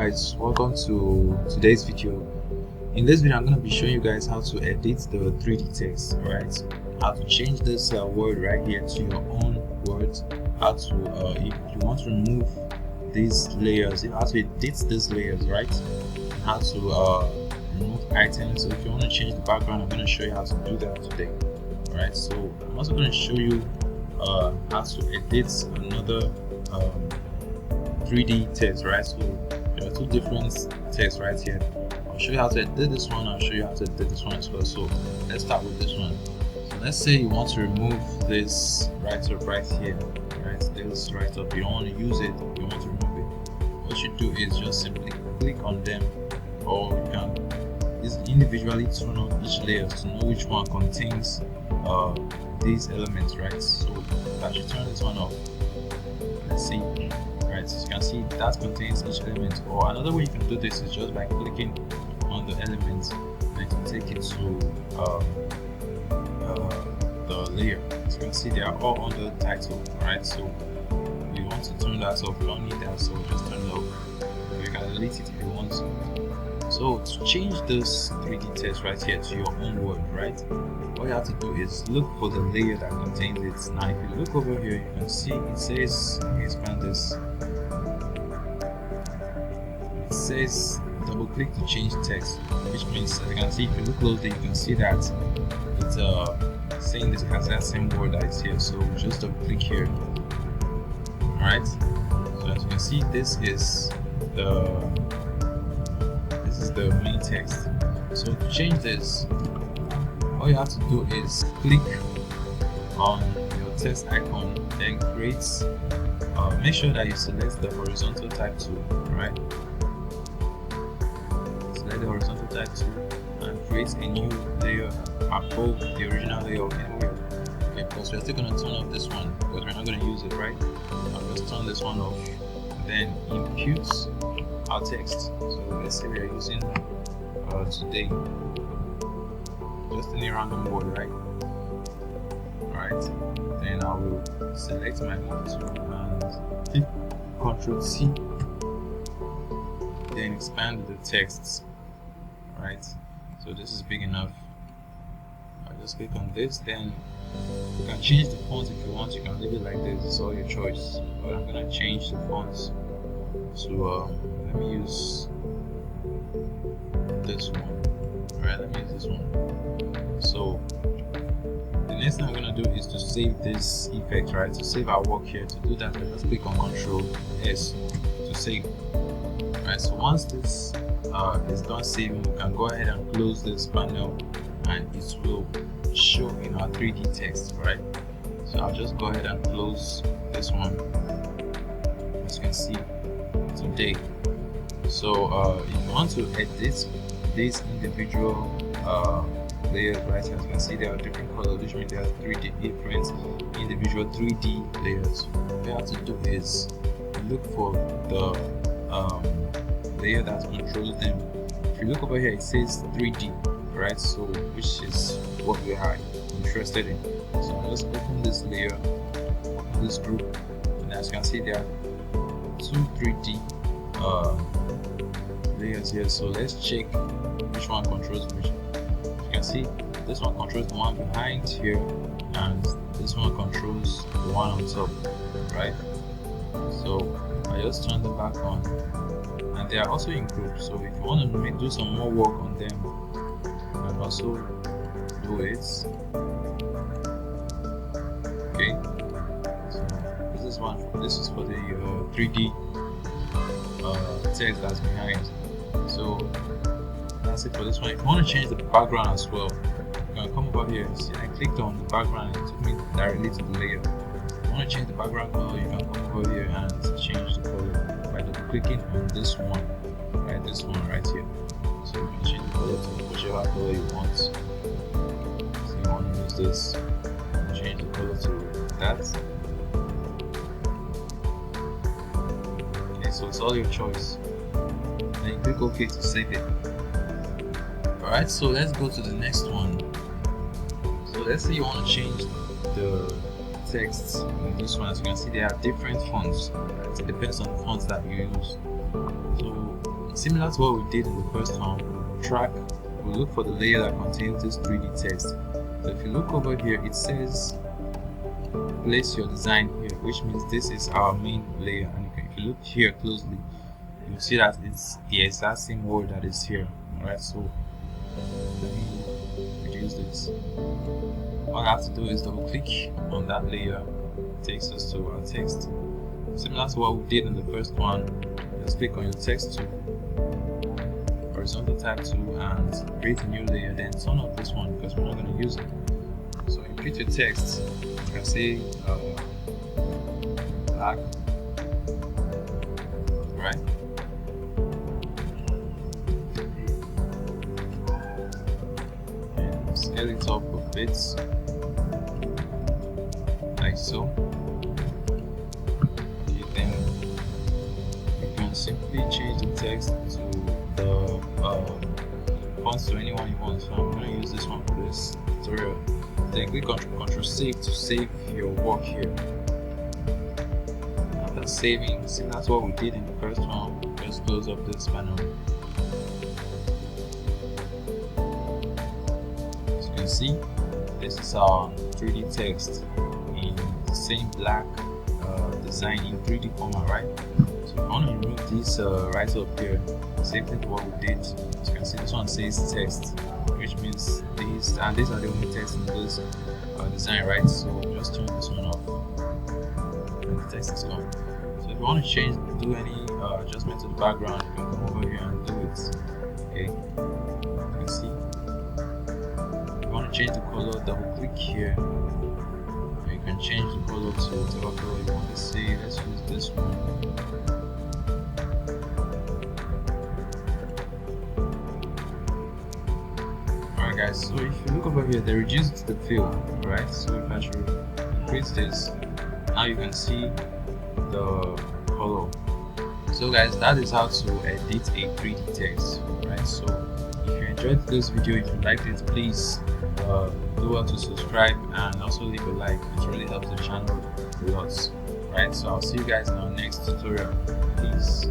Guys, welcome to today's video. In this video I'm going to be showing you guys how to edit the 3D text, right? How to change this word right here to your own words, how to if you want to remove these layers, how to edit these layers, right? How to remove items. So if you want to change the background, I'm going to show you how to do that today. Alright, so I'm also going to show you how to edit another 3D text, right? So there are two different texts right here. I'll show you how to edit this one, I'll show you how to edit this one as well. So let's start with this one. So let's say you want to remove this write-up right here, right? This write-up, you don't want to use it, you want to remove it. What you do is just simply click on them, or you can individually turn on each layer to know which one contains these elements, right? So I should turn this one off. Let's see. Right, so you can see that contains each element. Or another way you can do this is just by clicking on the elements and to take it to the layer. So you can see they are all under the title, right? So you want to turn that off, you don't need that, so just turn it off. Or you can delete it if you want to. So to change this 3D text right here to your own word, right? All you have to do is look for the layer that contains it. Now if you look over here, you can see it says, let me expand this. It says double click to change text, which means, as you can see, if you look closely, you can see that it's saying this has that same word that is here. So just double click here. Alright, so as you can see, this is the main text. So to change this, all you have to do is click on your text icon, then create make sure that you select the horizontal type tool, right? Select the horizontal type tool and create a new layer above the original layer of anywhere. Okay, because we're still going to turn off this one because we're not going to use it, right? I'll just turn this one off, then impute our text. So let's say we are using today just any random word, right? Alright, then I will select my movie tool and click Ctrl C, then expand the text, right? So this is big enough. I'll just click on this, then you can change the font if you want, you can leave it like this, it's all your choice. But I'm gonna change the fonts to let me use this one. Alright, let me use this one. So the next thing I'm gonna do is to save this effect, right? To save our work here. To do that, let's click on Ctrl S to save. Right, so once this is done saving, we can go ahead and close this panel and it will show in our 3D text, right? So I'll just go ahead and close this one. As you can see today. So if you want to edit these individual layers, right, as you can see there are different colors, which means there are 3D different individual 3D layers. What you have to do is look for the layer that controls them. If you look over here, it says 3D, right? So which is what we are interested in. So I'll just open this layer, this group, and as you can see there are two 3D layers here. So let's check which one controls which. You can see this one controls the one behind here, and this one controls the one on top, right? So I just turn them back on, and they are also in groups. So if you want to do some more work on them, you can also do it. Okay. So this is for the 3D text that's behind. So that's it for this one. If you want to change the background as well, you can come over here. See, I clicked on the background and it took me directly to the layer. If you want to change the background color, you can come over here and change the color by clicking on this one, right? This one right here. So you can change the color to whichever color you want. So you want to use this, change the color to that. Okay, so it's all your choice. Then click OK to save it. Alright, so let's go to the next one. So let's say you want to change the text in this one. As you can see, there are different fonts. It depends on the fonts that you use. So Similar to what we did in the first one, we'll look for the layer that contains this 3D text. So if you look over here, it says place your design here, which means this is our main layer. And if you look here closely, you'll see that it's the exact same word that is here. Alright, so let me reduce this. All I have to do is double click on that layer. It takes us to our text. Similar to what we did in the first one, just click on your text tool, horizontal tab tool, and create a new layer. Then turn off this one because we're not going to use it. So you create your text. You can say black, right? And scale it up a bit, like so. Simply change the text to the fonts to anyone you want. So I'm going to use this one for this tutorial. Then click on Ctrl Save to save your work here. After saving, see, that's what we did in the first one. Just close up this panel. As you can see, this is our 3D text in the same black design in 3D format, right? So I want to remove this right up here. Same thing for what we did. As you can see, this one says text, which means these are the only text in this design, right? So just turn this one off and the text is gone. So if you want to do any adjustment to the background, you can come over here and do it. Okay, you can see. If you want to change the color, double click here. You can change the color to whatever color you want to see. Let's use this one. Alright guys, so if you look over here, they reduced the fill, right? So if I should increase this, now you can see the color. So guys, that is how to edit a 3D text, right? So if you enjoyed this video, if you liked it, please do well to subscribe and also leave a like. It really helps the channel a lot, right? So I'll see you guys in our next tutorial. Peace.